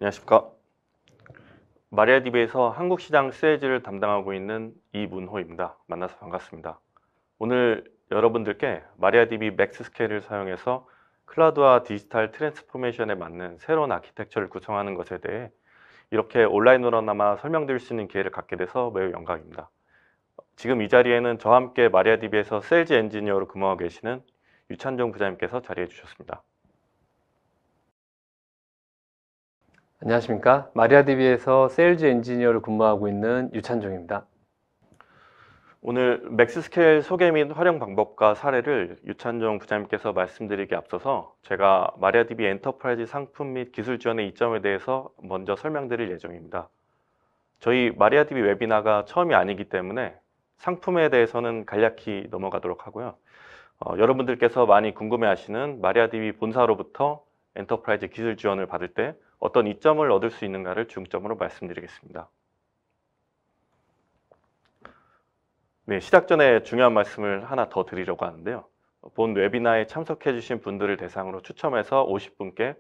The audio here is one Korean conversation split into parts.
안녕하십니까. 마리아DB에서 한국 시장 세일즈를 담당하고 있는 이문호입니다. 만나서 반갑습니다. 오늘 여러분들께 마리아DB 맥스 스케일을 사용해서 클라우드와 디지털 트랜스포메이션에 맞는 새로운 아키텍처를 구성하는 것에 대해 이렇게 온라인으로나마 설명드릴 수 있는 기회를 갖게 돼서 매우 영광입니다. 지금 이 자리에는 저와 함께 마리아DB에서 세일즈 엔지니어로 근무하고 계시는 유찬종 부장님께서 자리해 주셨습니다. 안녕하십니까. 마리아DB에서 세일즈 엔지니어로 근무하고 있는 유찬종입니다. 오늘 맥스 스케일 소개 및 활용 방법과 사례를 유찬종 부장님께서 말씀드리기 앞서서 제가 마리아DB 엔터프라이즈 상품 및 기술 지원의 이점에 대해서 먼저 설명드릴 예정입니다. 저희 마리아DB 웨비나가 처음이 아니기 때문에 상품에 대해서는 간략히 넘어가도록 하고요. 여러분들께서 많이 궁금해하시는 마리아DB 본사로부터 엔터프라이즈 기술 지원을 받을 때 어떤 이점을 얻을 수 있는가를 중점으로 말씀드리겠습니다. 네, 시작 전에 중요한 말씀을 하나 더 드리려고 하는데요. 본 웨비나에 참석해 주신 분들을 대상으로 추첨해서 50분께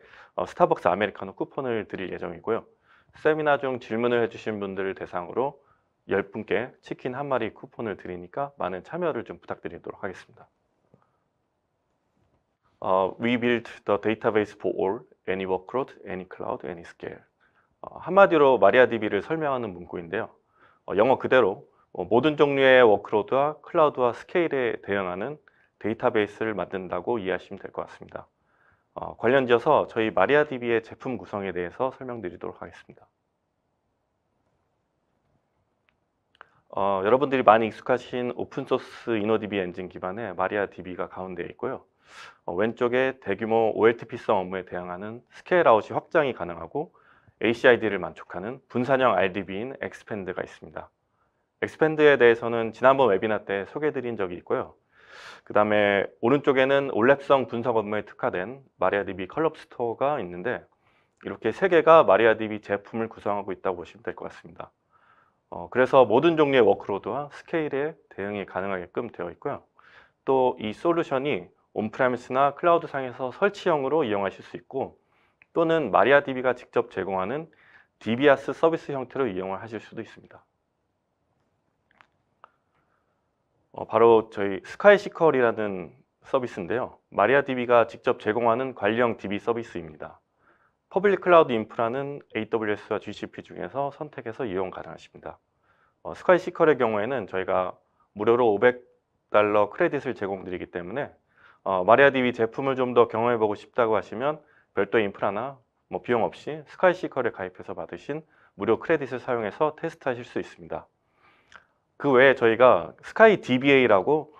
스타벅스 아메리카노 쿠폰을 드릴 예정이고요. 세미나 중 질문을 해주신 분들을 대상으로 10분께 치킨 한 마리 쿠폰을 드리니까 많은 참여를 좀 부탁드리도록 하겠습니다. We built the database for all, any workload, any cloud, any scale. 한마디로 마리아DB를 설명하는 문구인데요. 영어 그대로 모든 종류의 워크로드와 클라우드와 스케일에 대응하는 데이터베이스를 만든다고 이해하시면 될 것 같습니다. 관련지어서 저희 마리아DB의 제품 구성에 대해서 설명드리도록 하겠습니다. 여러분들이 많이 익숙하신 오픈소스 이노DB 엔진 기반의 마리아DB가 가운데에 있고요. 왼쪽에 대규모 OLTP성 업무에 대응하는 스케일아웃이 확장이 가능하고 ACID를 만족하는 분산형 RDB인 엑스팬드가 있습니다. 엑스팬드에 대해서는 지난번 웨비나 때 소개해드린 적이 있고요. 그 다음에 오른쪽에는 올랩성 분석 업무에 특화된 마리아DB 컬럼 스토어가 있는데 이렇게 세 개가 마리아DB 제품을 구성하고 있다고 보시면 될 것 같습니다. 그래서 모든 종류의 워크로드와 스케일에 대응이 가능하게끔 되어 있고요. 또 이 솔루션이 온프레미스나 클라우드 상에서 설치형으로 이용하실 수 있고 또는 마리아DB가 직접 제공하는 DBaaS 서비스 형태로 이용을 하실 수도 있습니다. 바로 저희 스카이시컬이라는 서비스인데요. 마리아DB가 직접 제공하는 관리형 DB 서비스입니다. 퍼블릭 클라우드 인프라는 AWS와 GCP 중에서 선택해서 이용 가능하십니다. 스카이시컬의 경우에는 저희가 무료로 $500 크레딧을 제공드리기 때문에 마리아DB 제품을 좀 더 경험해보고 싶다고 하시면 별도 인프라나 비용 없이 스카이시컬에 가입해서 받으신 무료 크레딧을 사용해서 테스트하실 수 있습니다. 그 외에 저희가 스카이DBA라고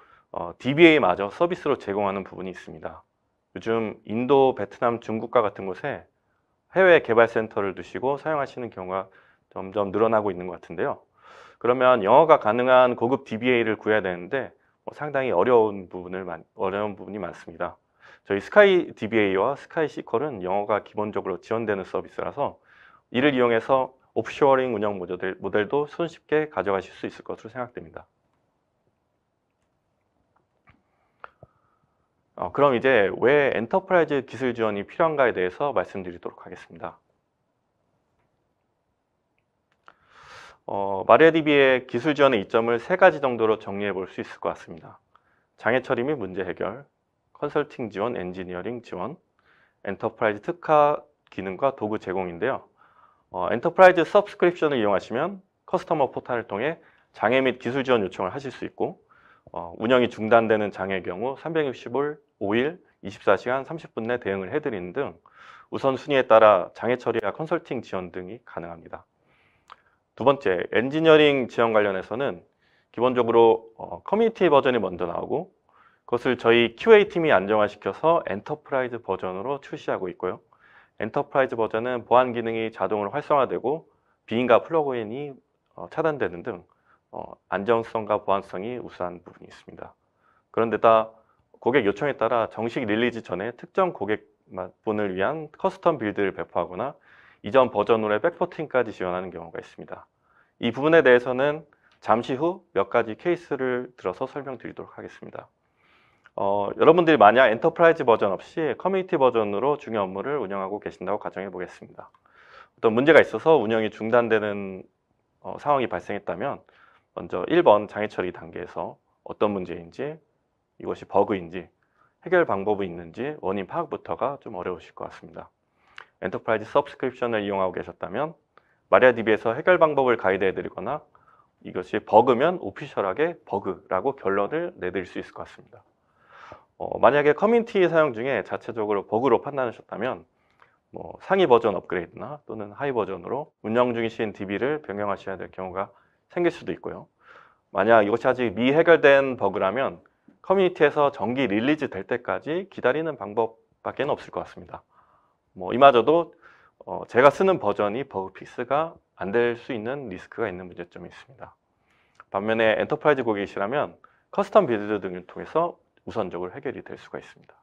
DBA마저 서비스로 제공하는 부분이 있습니다. 요즘 인도, 베트남, 중국과 같은 곳에 해외 개발 센터를 두시고 사용하시는 경우가 점점 늘어나고 있는 것 같은데요. 그러면 영어가 가능한 고급 DBA를 구해야 되는데 상당히 어려운 부분이 많습니다. 저희 스카이DBA와 스카이시컬은 영어가 기본적으로 지원되는 서비스라서 이를 이용해서 오프쇼어링 운영 모델도 손쉽게 가져가실 수 있을 것으로 생각됩니다. 그럼 이제 왜 엔터프라이즈 기술 지원이 필요한가에 대해서 말씀드리도록 하겠습니다. 마리아DB의 기술 지원의 이점을 3가지 정도로 정리해 볼 수 있을 것 같습니다. 장애 처리 및 문제 해결, 컨설팅 지원, 엔지니어링 지원, 엔터프라이즈 특화 기능과 도구 제공인데요. 엔터프라이즈 서브스크립션을 이용하시면 커스터머 포탈을 통해 장애 및 기술 지원 요청을 하실 수 있고 운영이 중단되는 장애의 경우 365일 24시간 30분 내 대응을 해드리는 등 우선순위에 따라 장애 처리와 컨설팅 지원 등이 가능합니다. 두 번째, 엔지니어링 지원 관련해서는 기본적으로 커뮤니티 버전이 먼저 나오고 그것을 저희 QA팀이 안정화시켜서 엔터프라이즈 버전으로 출시하고 있고요. 엔터프라이즈 버전은 보안 기능이 자동으로 활성화되고 비인가 플러그인이 차단되는 등 안정성과 보안성이 우수한 부분이 있습니다. 그런데다 고객 요청에 따라 정식 릴리즈 전에 특정 고객분을 위한 커스텀 빌드를 배포하거나 이전 버전으로의 백포팅까지 지원하는 경우가 있습니다. 이 부분에 대해서는 잠시 후 몇 가지 케이스를 들어서 설명드리도록 하겠습니다. 여러분들이 만약 엔터프라이즈 버전 없이 커뮤니티 버전으로 중요 업무를 운영하고 계신다고 가정해 보겠습니다. 어떤 문제가 있어서 운영이 중단되는 상황이 발생했다면 먼저 1번 장애 처리 단계에서 어떤 문제인지, 이것이 버그인지, 해결 방법이 있는지 원인 파악부터가 좀 어려우실 것 같습니다. 엔터프라이즈 서브스크립션을 이용하고 계셨다면 마리아DB에서 해결 방법을 가이드해드리거나 이것이 버그면 오피셜하게 버그라고 결론을 내드릴 수 있을 것 같습니다. 만약에 커뮤니티 사용 중에 자체적으로 버그로 판단하셨다면 상위 버전 업그레이드나 또는 하위 버전으로 운영 중이신 DB를 변경하셔야 될 경우가 생길 수도 있고요. 만약 이것이 아직 미해결된 버그라면 커뮤니티에서 정기 릴리즈 될 때까지 기다리는 방법밖에 없을 것 같습니다. 이마저도 제가 쓰는 버전이 버그 픽스가 안 될 수 있는 리스크가 있는 문제점이 있습니다. 반면에 엔터프라이즈 고객이시라면 커스텀 빌드 등을 통해서 우선적으로 해결이 될 수가 있습니다.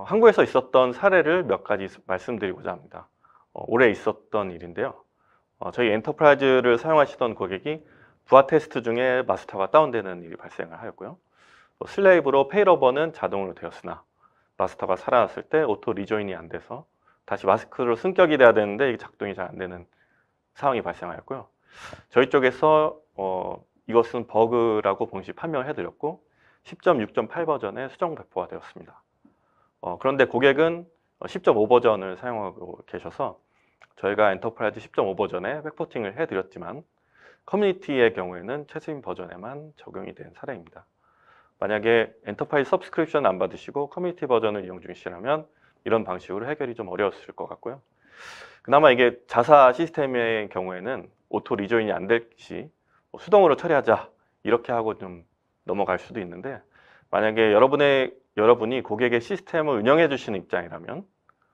한국에서 있었던 사례를 몇 가지 말씀드리고자 합니다. 올해 있었던 일인데요. 저희 엔터프라이즈를 사용하시던 고객이 부하 테스트 중에 마스터가 다운되는 일이 발생을 하였고요. 슬레이브로 페일오버는 자동으로 되었으나 마스터가 살아났을 때 오토 리조인이 안 돼서 다시 마스크로 승격이 돼야 되는데 이게 작동이 잘 안 되는 상황이 발생하였고요. 저희 쪽에서 이것은 버그라고 동시 판명을 해드렸고 10.6.8 버전의 수정 배포가 되었습니다. 그런데 고객은 10.5 버전을 사용하고 계셔서 저희가 엔터프라이즈 10.5 버전에 백포팅을 해드렸지만 커뮤니티의 경우에는 최신 버전에만 적용이 된 사례입니다. 만약에 엔터프라이즈 서브스크립션 안 받으시고 커뮤니티 버전을 이용 중이시라면 이런 방식으로 해결이 좀 어려웠을 것 같고요. 그나마 이게 자사 시스템의 경우에는 오토 리조인이 안 될 시 수동으로 처리하자 이렇게 하고 좀 넘어갈 수도 있는데 만약에 여러분이 고객의 시스템을 운영해 주시는 입장이라면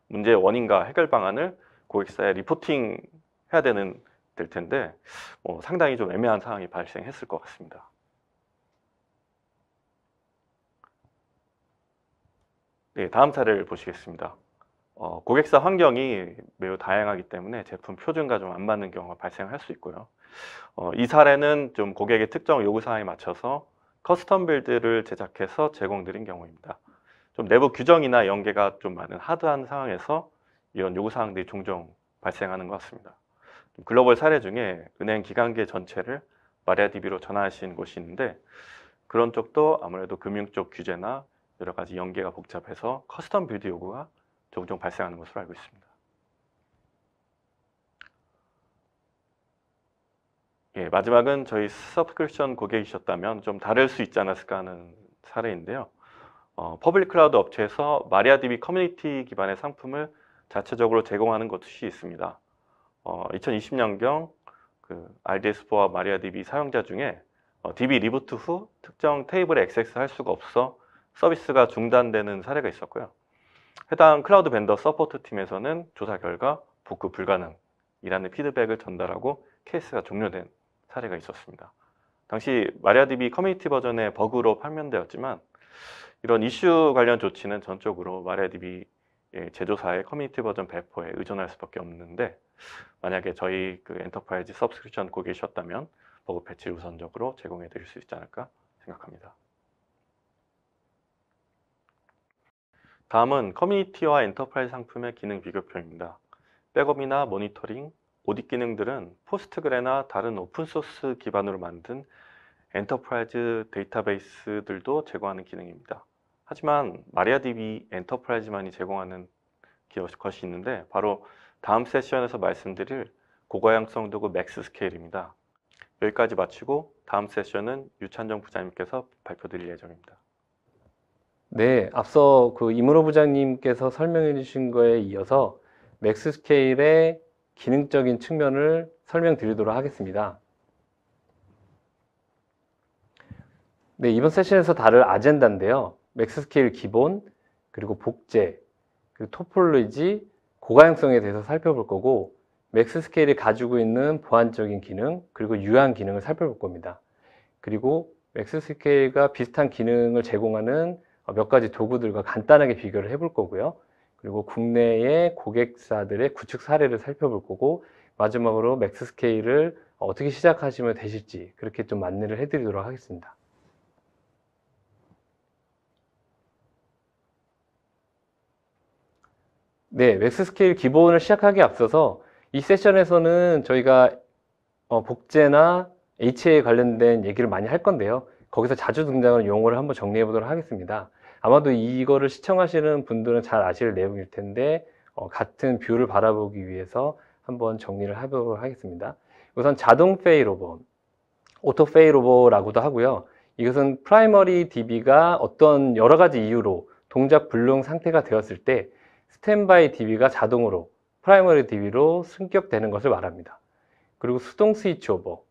문제의 원인과 해결 방안을 고객사에 리포팅 해야 될 텐데 상당히 좀 애매한 상황이 발생했을 것 같습니다. 네, 다음 사례를 보시겠습니다. 고객사 환경이 매우 다양하기 때문에 제품 표준과 좀 안 맞는 경우가 발생할 수 있고요. 이 사례는 좀 고객의 특정 요구사항에 맞춰서 커스텀 빌드를 제작해서 제공드린 경우입니다. 좀 내부 규정이나 연계가 좀 많은 하드한 상황에서 이런 요구사항들이 종종 발생하는 것 같습니다. 글로벌 사례 중에 은행 기관계 전체를 마리아DB로 전환하신 곳이 있는데 그런 쪽도 아무래도 금융 쪽 규제나 여러 가지 연계가 복잡해서 커스텀 빌드 요구가 종종 발생하는 것으로 알고 있습니다. 예, 마지막은 저희 서브스크립션 고객이셨다면 좀 다를 수 있지 않았을까 하는 사례인데요. 퍼블릭 클라우드 업체에서 마리아DB 커뮤니티 기반의 상품을 자체적으로 제공하는 곳이 있습니다. 2020년경 RDS4와 마리아DB 사용자 중에 DB 리부트 후 특정 테이블에 액세스할 수가 없어 서비스가 중단되는 사례가 있었고요. 해당 클라우드 벤더 서포트 팀에서는 조사 결과 복구 불가능이라는 피드백을 전달하고 케이스가 종료된 사례가 있었습니다. 당시 마리아DB 커뮤니티 버전의 버그로 판명되었지만 이런 이슈 관련 조치는 전적으로 마리아DB 제조사의 커뮤니티 버전 배포에 의존할 수밖에 없는데 만약에 저희 엔터프라이즈 서브스크립션 고객이셨다면 버그 패치를 우선적으로 제공해 드릴 수 있지 않을까 생각합니다. 다음은 커뮤니티와 엔터프라이즈 상품의 기능 비교표입니다. 백업이나 모니터링, 오딧 기능들은 포스트그레나 다른 오픈소스 기반으로 만든 엔터프라이즈 데이터베이스들도 제공하는 기능입니다. 하지만 마리아DB 엔터프라이즈만이 제공하는 것이 있는데 바로 다음 세션에서 말씀드릴 고가양성 도구 맥스 스케일입니다. 여기까지 마치고 다음 세션은 유찬정 부장님께서 발표드릴 예정입니다. 네, 앞서 이문호 부장님께서 설명해 주신 거에 이어서 맥스 스케일의 기능적인 측면을 설명드리도록 하겠습니다. 네, 이번 세션에서 다룰 아젠다인데요. 맥스 스케일 기본, 그리고 복제, 그리고 토폴로지, 고가형성에 대해서 살펴볼 거고 맥스 스케일이 가지고 있는 보안적인 기능, 그리고 유한 기능을 살펴볼 겁니다. 그리고 맥스 스케일과 비슷한 기능을 제공하는 몇 가지 도구들과 간단하게 비교를 해볼 거고요. 그리고 국내의 고객사들의 구축 사례를 살펴볼 거고 마지막으로 맥스 스케일을 어떻게 시작하시면 되실지 그렇게 좀 안내를 해드리도록 하겠습니다. 네, 맥스 스케일 기본을 시작하기에 앞서서 이 세션에서는 저희가 복제나 HA에 관련된 얘기를 많이 할 건데요. 거기서 자주 등장하는 용어를 한번 정리해 보도록 하겠습니다. 아마도 이거를 시청하시는 분들은 잘 아실 내용일 텐데 같은 뷰를 바라보기 위해서 한번 정리를 해보도록 하겠습니다. 우선 자동 페일오버, 오토 페일오버라고도 하고요. 이것은 프라이머리 DB가 어떤 여러 가지 이유로 동작 불능 상태가 되었을 때 스탠바이 DB가 자동으로 프라이머리 DB로 승격되는 것을 말합니다. 그리고 수동 스위치 오버,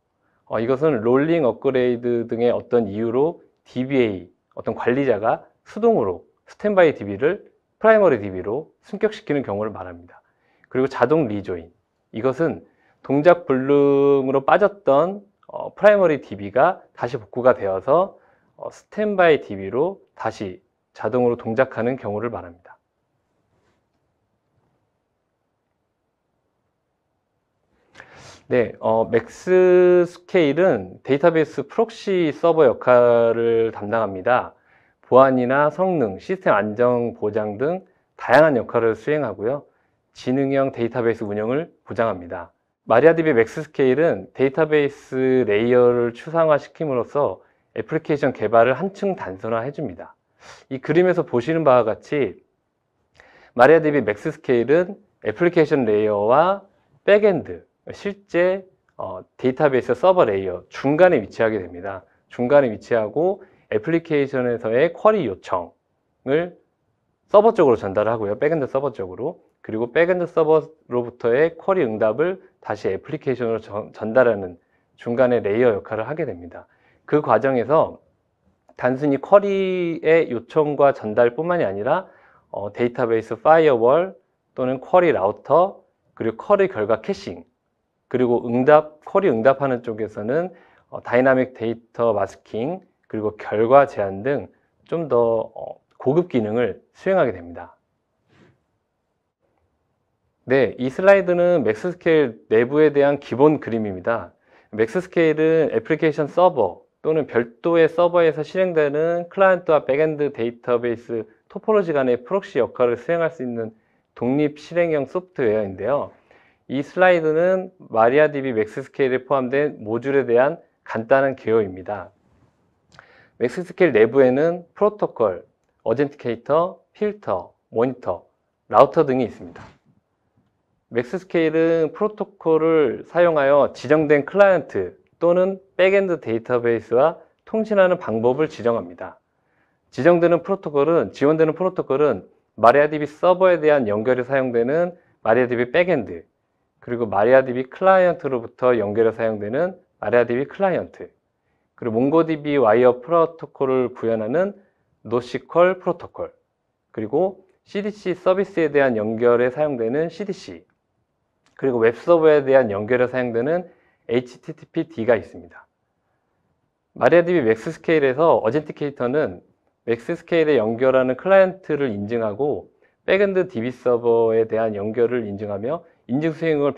이것은 롤링 업그레이드 등의 어떤 이유로 DBA, 어떤 관리자가 수동으로 스탠바이 DB를 프라이머리 DB로 승격시키는 경우를 말합니다. 그리고 자동 리조인, 이것은 동작 불능으로 빠졌던 프라이머리 DB가 다시 복구가 되어서 스탠바이 DB로 다시 자동으로 동작하는 경우를 말합니다. 네, 맥스 스케일은 데이터베이스 프록시 서버 역할을 담당합니다. 보안이나 성능, 시스템 안정 보장 등 다양한 역할을 수행하고요. 지능형 데이터베이스 운영을 보장합니다. 마리아DB 맥스 스케일은 데이터베이스 레이어를 추상화시킴으로써 애플리케이션 개발을 한층 단순화해 줍니다. 이 그림에서 보시는 바와 같이 마리아DB 맥스 스케일은 애플리케이션 레이어와 백엔드, 실제 데이터베이스 서버 레이어 중간에 위치하게 됩니다. 중간에 위치하고 애플리케이션에서의 쿼리 요청을 서버 쪽으로 전달하고요. 백엔드 서버 쪽으로. 그리고 백엔드 서버로부터의 쿼리 응답을 다시 애플리케이션으로 전달하는 중간에 레이어 역할을 하게 됩니다. 그 과정에서 단순히 쿼리의 요청과 전달뿐만이 아니라 데이터베이스 파이어월 또는 쿼리 라우터, 그리고 쿼리 결과 캐싱, 그리고 쿼리 응답하는 쪽에서는 다이나믹 데이터 마스킹, 그리고 결과 제한 등 좀 더 고급 기능을 수행하게 됩니다. 네, 이 슬라이드는 맥스 스케일 내부에 대한 기본 그림입니다. 맥스 스케일은 애플리케이션 서버 또는 별도의 서버에서 실행되는 클라이언트와 백엔드 데이터베이스 토포로지 간의 프록시 역할을 수행할 수 있는 독립 실행형 소프트웨어인데요. 이 슬라이드는 마리아DB 맥스 스케일에 포함된 모듈에 대한 간단한 개요입니다. 맥스 스케일 내부에는 프로토콜, 어젠티케이터, 필터, 모니터, 라우터 등이 있습니다. 맥스 스케일은 프로토콜을 사용하여 지정된 클라이언트 또는 백엔드 데이터베이스와 통신하는 방법을 지정합니다. 지원되는 프로토콜은 마리아DB 서버에 대한 연결에 사용되는 마리아DB 백엔드, 그리고 마리아DB 클라이언트로부터 연결에 사용되는 마리아DB 클라이언트, 그리고 몽고DB 와이어 프로토콜을 구현하는 노시퀄 프로토콜, 그리고 CDC 서비스에 대한 연결에 사용되는 CDC, 그리고 웹서버에 대한 연결에 사용되는 HTTPD가 있습니다. 마리아DB 맥스 스케일에서 어젠티케이터는 맥스 스케일에 연결하는 클라이언트를 인증하고 백엔드 DB 서버에 대한 연결을 인증하며 인증 수행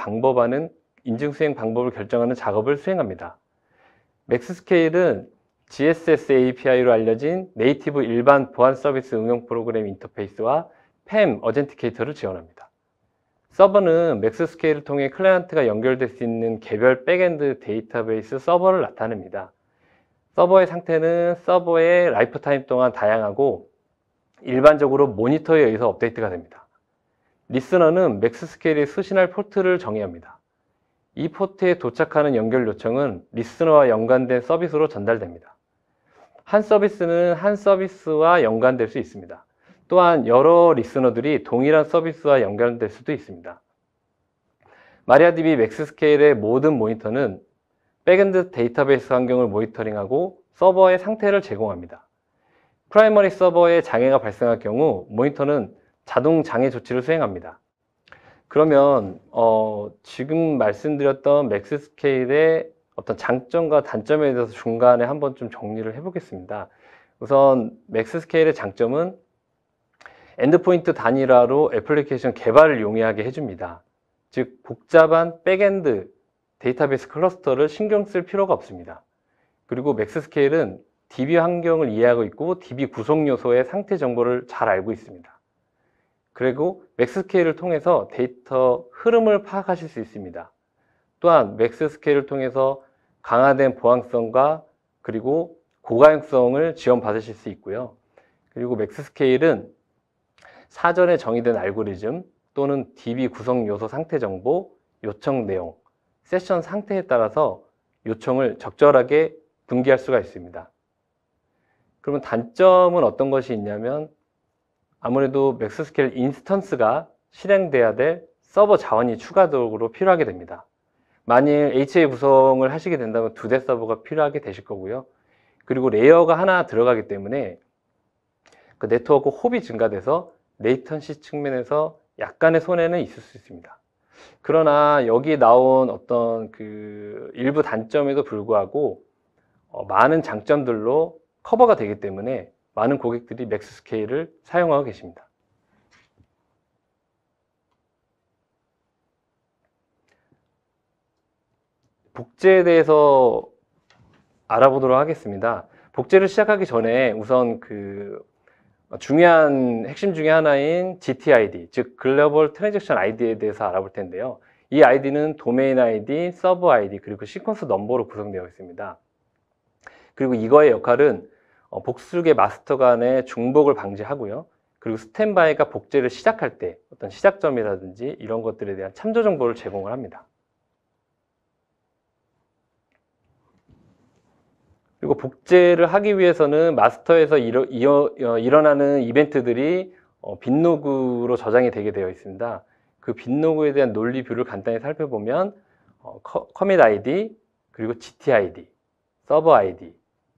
방법을 결정하는 작업을 수행합니다. 맥스 스케일은 GSS API로 알려진 네이티브 일반 보안 서비스 응용 프로그램 인터페이스와 PAM 어젠티케이터를 지원합니다. 서버는 맥스 스케일을 통해 클라이언트가 연결될 수 있는 개별 백엔드 데이터베이스 서버를 나타냅니다. 서버의 상태는 서버의 라이프 타임 동안 다양하고 일반적으로 모니터에 의해서 업데이트가 됩니다. 리스너는 맥스 스케일이 수신할 포트를 정의합니다. 이 포트에 도착하는 연결 요청은 리스너와 연관된 서비스로 전달됩니다. 한 서비스는 한 서비스와 연관될 수 있습니다. 또한 여러 리스너들이 동일한 서비스와 연결될 수도 있습니다. 마리아DB 맥스 스케일의 모든 모니터는 백엔드 데이터베이스 환경을 모니터링하고 서버의 상태를 제공합니다. 프라이머리 서버에 장애가 발생할 경우 모니터는 자동 장애 조치를 수행합니다. 그러면 지금 말씀드렸던 맥스 스케일의 어떤 장점과 단점에 대해서 중간에 한번 좀 정리를 해보겠습니다. 우선 맥스 스케일의 장점은 엔드포인트 단일화로 애플리케이션 개발을 용이하게 해줍니다. 즉 복잡한 백엔드 데이터베이스 클러스터를 신경 쓸 필요가 없습니다. 그리고 맥스 스케일은 DB 환경을 이해하고 있고 DB 구성 요소의 상태 정보를 잘 알고 있습니다. 그리고 맥스스케일을 통해서 데이터 흐름을 파악하실 수 있습니다. 또한 맥스스케일을 통해서 강화된 보안성과 그리고 고가용성을 지원받으실 수 있고요. 그리고 맥스스케일은 사전에 정의된 알고리즘 또는 DB 구성 요소 상태 정보, 요청 내용, 세션 상태에 따라서 요청을 적절하게 분기할 수가 있습니다. 그러면 단점은 어떤 것이 있냐면 아무래도 맥스스케일 인스턴스가 실행돼야 될 서버 자원이 추가적으로 필요하게 됩니다. 만일 HA 구성을 하시게 된다면 2대 서버가 필요하게 되실 거고요. 그리고 레이어가 하나 들어가기 때문에 그 네트워크 홉이 증가돼서 레이턴시 측면에서 약간의 손해는 있을 수 있습니다. 그러나 여기 나온 어떤 그 일부 단점에도 불구하고 많은 장점들로 커버가 되기 때문에 많은 고객들이 맥스스케일을 사용하고 계십니다. 복제에 대해서 알아보도록 하겠습니다. 복제를 시작하기 전에 우선 그 중요한 핵심 중에 하나인 GTID, 즉 글로벌 트랜잭션 아이디에 대해서 알아볼 텐데요. 이 아이디는 도메인 아이디, 서버 아이디, 그리고 시퀀스 넘버로 구성되어 있습니다. 그리고 이거의 역할은 복수계 마스터 간의 중복을 방지하고요. 그리고 스탠바이가 복제를 시작할 때 어떤 시작점이라든지 이런 것들에 대한 참조 정보를 제공을 합니다. 그리고 복제를 하기 위해서는 마스터에서 일어나는 이벤트들이 빈로그로 저장이 되게 되어 있습니다. 그 빈로그에 대한 논리뷰를 간단히 살펴보면 커밋 아이디, 그리고 GTID, 서버 아이디,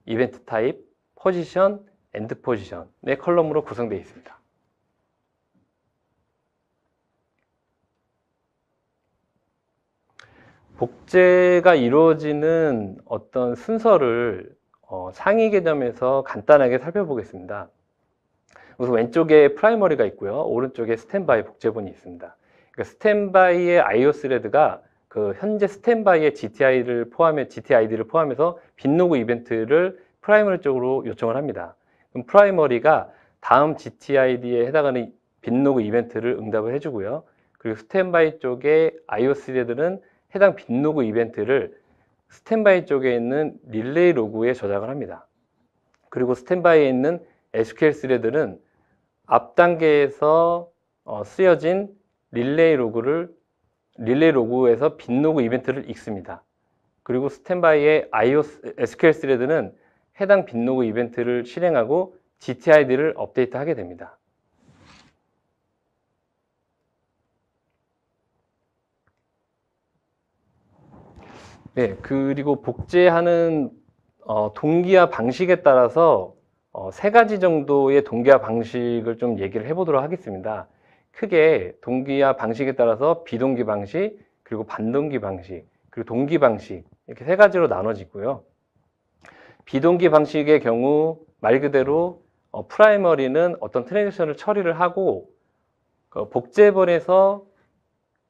이벤트 타입, 포지션, 엔드 포지션의 컬럼으로 구성되어 있습니다. 복제가 이루어지는 어떤 순서를 상위 개념에서 간단하게 살펴보겠습니다. 우선 왼쪽에 프라이머리가 있고요. 오른쪽에 스탠바이 복제본이 있습니다. 그러니까 스탠바이의 IO 스레드가 그 현재 스탠바이의 GTID를 포함해서 빈로그 이벤트를 프라이머리 쪽으로 요청을 합니다. 그럼 프라이머리가 다음 GTID에 해당하는 빈로그 이벤트를 응답을 해주고요. 그리고 스탠바이 쪽의 IO 스레드는 해당 빈로그 이벤트를 스탠바이 쪽에 있는 릴레이 로그에 저장을 합니다. 그리고 스탠바이에 있는 SQL 스레드는 앞 단계에서 쓰여진 릴레이 로그에서 빈로그 이벤트를 읽습니다. 그리고 스탠바이의 SQL 스레드는 해당 빈로그 이벤트를 실행하고 GTID를 업데이트하게 됩니다. 네, 그리고 복제하는 동기화 방식에 따라서 세 가지 정도의 동기화 방식을 좀 얘기를 해보도록 하겠습니다. 크게 동기화 방식에 따라서 비동기 방식, 그리고 반동기 방식, 그리고 동기 방식 이렇게 세 가지로 나눠지고요. 비동기 방식의 경우 말 그대로 프라이머리는 어떤 트랜잭션을 처리를 하고 복제본에서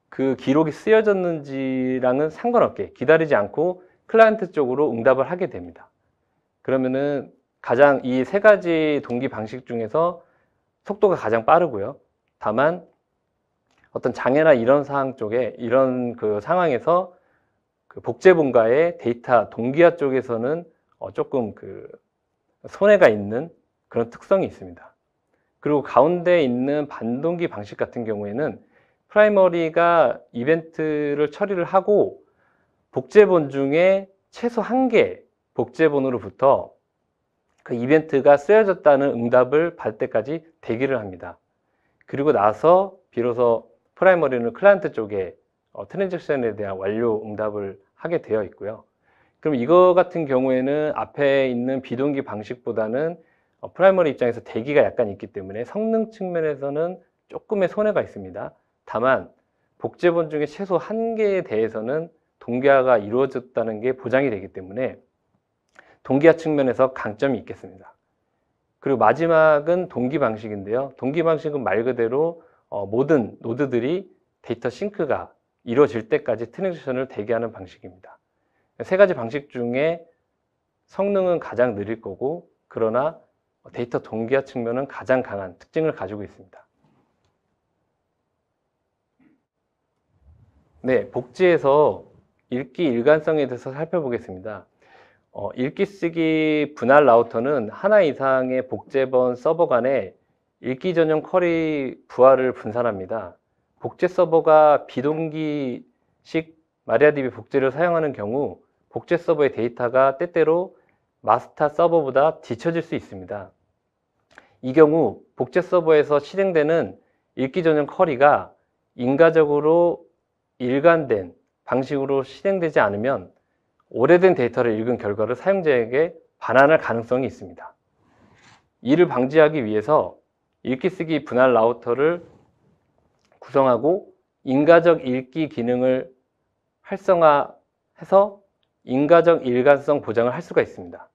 그 기록이 쓰여졌는지랑은 상관없게 기다리지 않고 클라이언트 쪽으로 응답을 하게 됩니다. 그러면은 가장 이 세 가지 동기 방식 중에서 속도가 가장 빠르고요. 다만 어떤 장애나 이런 사항 쪽에 이런 그 상황에서 그 복제본과의 데이터 동기화 쪽에서는 조금 그 손해가 있는 그런 특성이 있습니다. 그리고 가운데 있는 반동기 방식 같은 경우에는 프라이머리가 이벤트를 처리를 하고 복제본 중에 최소 1개 복제본으로부터 그 이벤트가 쓰여졌다는 응답을 받을 때까지 대기를 합니다. 그리고 나서 비로소 프라이머리는 클라이언트 쪽에 트랜잭션에 대한 완료 응답을 하게 되어 있고요. 그럼 이거 같은 경우에는 앞에 있는 비동기 방식보다는 프라이머리 입장에서 대기가 약간 있기 때문에 성능 측면에서는 조금의 손해가 있습니다. 다만 복제본 중에 최소 1개에 대해서는 동기화가 이루어졌다는 게 보장이 되기 때문에 동기화 측면에서 강점이 있겠습니다. 그리고 마지막은 동기 방식인데요. 동기 방식은 말 그대로 모든 노드들이 데이터 싱크가 이루어질 때까지 트랜지션을 대기하는 방식입니다. 세 가지 방식 중에 성능은 가장 느릴 거고 그러나 데이터 동기화 측면은 가장 강한 특징을 가지고 있습니다. 네, 복지에서 읽기 일관성에 대해서 살펴보겠습니다. 읽기 쓰기 분할 라우터는 하나 이상의 복제본 서버 간에 읽기 전용 쿼리 부하를 분산합니다. 복제 서버가 비동기식 마리아DB 복제를 사용하는 경우 복제 서버의 데이터가 때때로 마스터 서버보다 뒤처질 수 있습니다. 이 경우 복제 서버에서 실행되는 읽기 전용 쿼리가 인가적으로 일관된 방식으로 실행되지 않으면 오래된 데이터를 읽은 결과를 사용자에게 반환할 가능성이 있습니다. 이를 방지하기 위해서 읽기 쓰기 분할 라우터를 구성하고 인가적 읽기 기능을 활성화해서 인가적 일관성 보장을 할 수가 있습니다.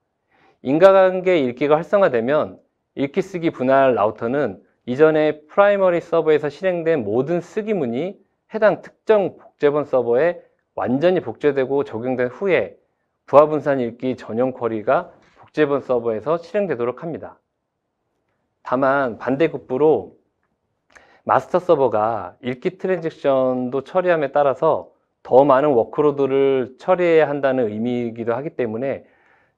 인과관계 읽기가 활성화되면 읽기 쓰기 분할 라우터는 이전에 프라이머리 서버에서 실행된 모든 쓰기문이 해당 특정 복제본 서버에 완전히 복제되고 적용된 후에 부하분산 읽기 전용 쿼리가 복제본 서버에서 실행되도록 합니다. 다만 반대급부로 마스터 서버가 읽기 트랜잭션도 처리함에 따라서 더 많은 워크로드를 처리해야 한다는 의미이기도 하기 때문에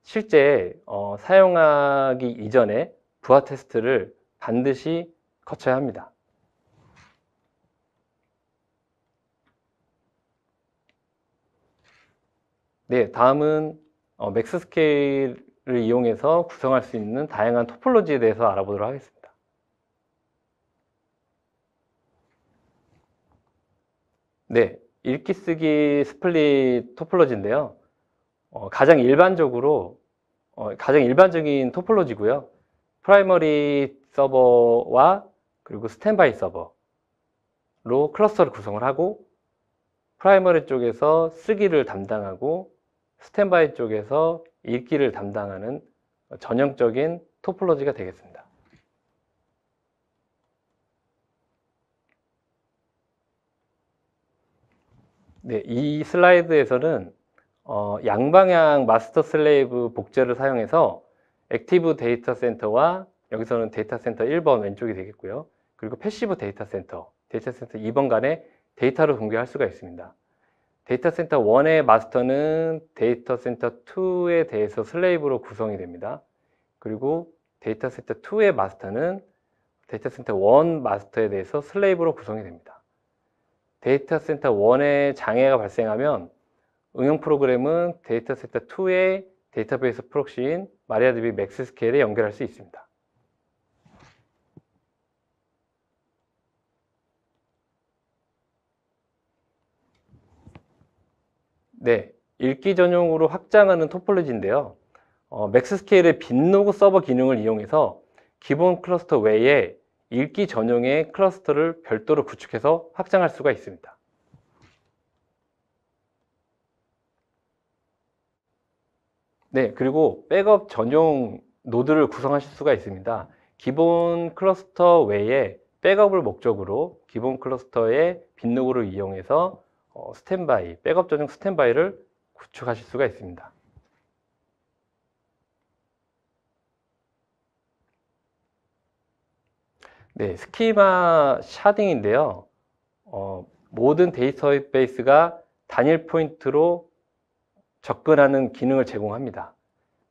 실제 사용하기 이전에 부하 테스트를 반드시 거쳐야 합니다. 네, 다음은 맥스스케일을 이용해서 구성할 수 있는 다양한 토폴로지에 대해서 알아보도록 하겠습니다. 네, 읽기 쓰기 스플릿 토폴로지인데요. 가장 일반적인 토폴로지고요. 프라이머리 서버와 그리고 스탠바이 서버로 클러스터를 구성을 하고 프라이머리 쪽에서 쓰기를 담당하고 스탠바이 쪽에서 읽기를 담당하는 전형적인 토폴로지가 되겠습니다. 네, 이 슬라이드에서는 양방향 마스터 슬레이브 복제를 사용해서 액티브 데이터 센터와 여기서는 데이터 센터 1번 왼쪽이 되겠고요. 그리고 패시브 데이터 센터 2번 간에 데이터를 공개할 수가 있습니다. 데이터 센터 1의 마스터는 데이터 센터 2에 대해서 슬레이브로 구성이 됩니다. 그리고 데이터 센터 2의 마스터는 데이터 센터 1 마스터에 대해서 슬레이브로 구성이 됩니다. 데이터 센터 1에 장애가 발생하면 응용 프로그램은 데이터 센터 2의 데이터베이스 프록시인 마리아DB 맥스스케일에 연결할 수 있습니다. 네, 읽기 전용으로 확장하는 토폴로지인데요. 맥스스케일의 빈로그 서버 기능을 이용해서 기본 클러스터 외에 읽기 전용의 클러스터를 별도로 구축해서 확장할 수가 있습니다. 네, 그리고 백업 전용 노드를 구성하실 수가 있습니다. 기본 클러스터 외에 백업을 목적으로 기본 클러스터의 빈로그를 이용해서 스탠바이, 백업 전용 스탠바이를 구축하실 수가 있습니다. 네, 스키마 샤딩인데요. 모든 데이터베이스가 단일 포인트로 접근하는 기능을 제공합니다.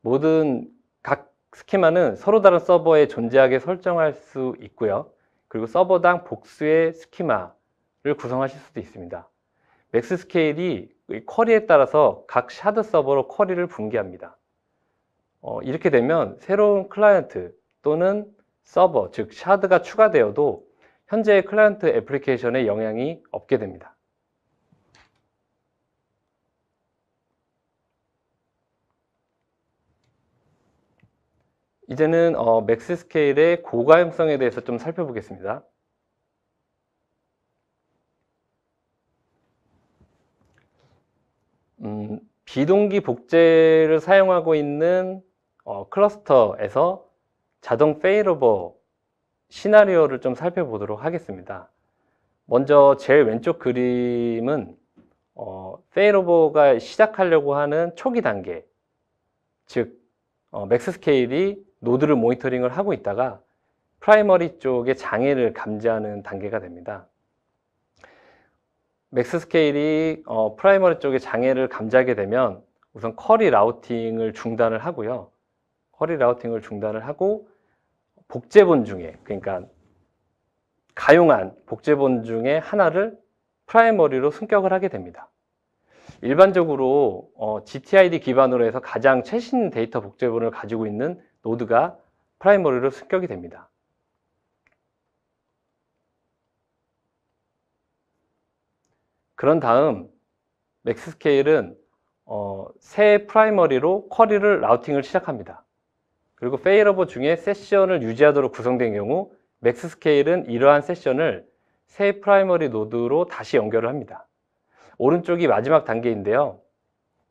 모든 각 스키마는 서로 다른 서버에 존재하게 설정할 수 있고요. 그리고 서버당 복수의 스키마를 구성하실 수도 있습니다. 맥스스케일이 쿼리에 따라서 각 샤드 서버로 쿼리를 분기합니다. 이렇게 되면 새로운 클라이언트 또는 서버, 즉 샤드가 추가되어도 현재의 클라이언트 애플리케이션에 영향이 없게 됩니다. 이제는 맥스스케일의 고가용성에 대해서 좀 살펴보겠습니다. 비동기 복제를 사용하고 있는 클러스터에서 자동 페일오버 시나리오를 좀 살펴보도록 하겠습니다. 먼저 제일 왼쪽 그림은 페일오버가 시작하려고 하는 초기 단계, 즉 맥스스케일이 노드를 모니터링을 하고 있다가 프라이머리 쪽에 장애를 감지하는 단계가 됩니다. 맥스 스케일이 프라이머리 쪽에 장애를 감지하게 되면 우선 쿼리 라우팅을 중단을 하고요. 쿼리 라우팅을 중단을 하고 복제본 중에, 그러니까 가용한 복제본 중에 하나를 프라이머리로 승격을 하게 됩니다. 일반적으로 GTID 기반으로 해서 가장 최신 데이터 복제본을 가지고 있는 노드가 프라이머리로 승격이 됩니다. 그런 다음 맥스 스케일은 새 프라이머리로 쿼리를 라우팅을 시작합니다. 그리고 페일오버 중에 세션을 유지하도록 구성된 경우 맥스 스케일은 이러한 세션을 새 프라이머리 노드로 다시 연결을 합니다. 오른쪽이 마지막 단계인데요.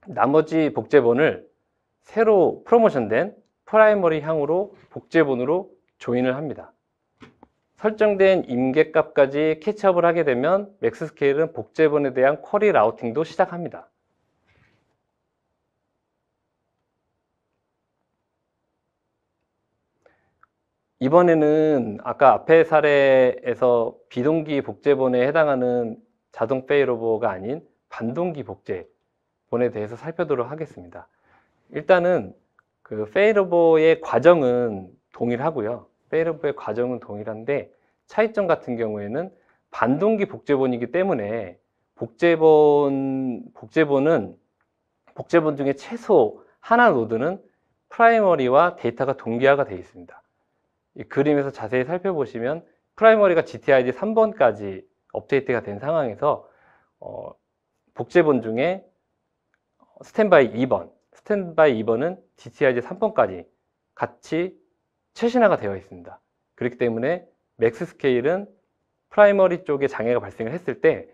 나머지 복제본을 새로 프로모션된 프라이머리 향으로 복제본으로 조인을 합니다. 설정된 임계값까지 캐치업을 하게 되면 맥스 스케일은 복제본에 대한 쿼리 라우팅도 시작합니다. 이번에는 아까 앞에 사례에서 비동기 복제본에 해당하는 자동 페일오버가 아닌 반동기 복제본에 대해서 살펴보도록 하겠습니다. 일단은 그 페일오버의 과정은 동일하고요. 페일오버의 과정은 동일한데 차이점 같은 경우에는 반동기 복제본이기 때문에 복제본 중에 최소 하나 노드는 프라이머리와 데이터가 동기화가 되어 있습니다. 이 그림에서 자세히 살펴보시면 프라이머리가 GTID 3번까지 업데이트가 된 상황에서 복제본 중에 스탠바이 2번은 GTID 3번까지 같이 최신화가 되어 있습니다. 그렇기 때문에 맥스 스케일은 프라이머리 쪽에 장애가 발생을 했을 때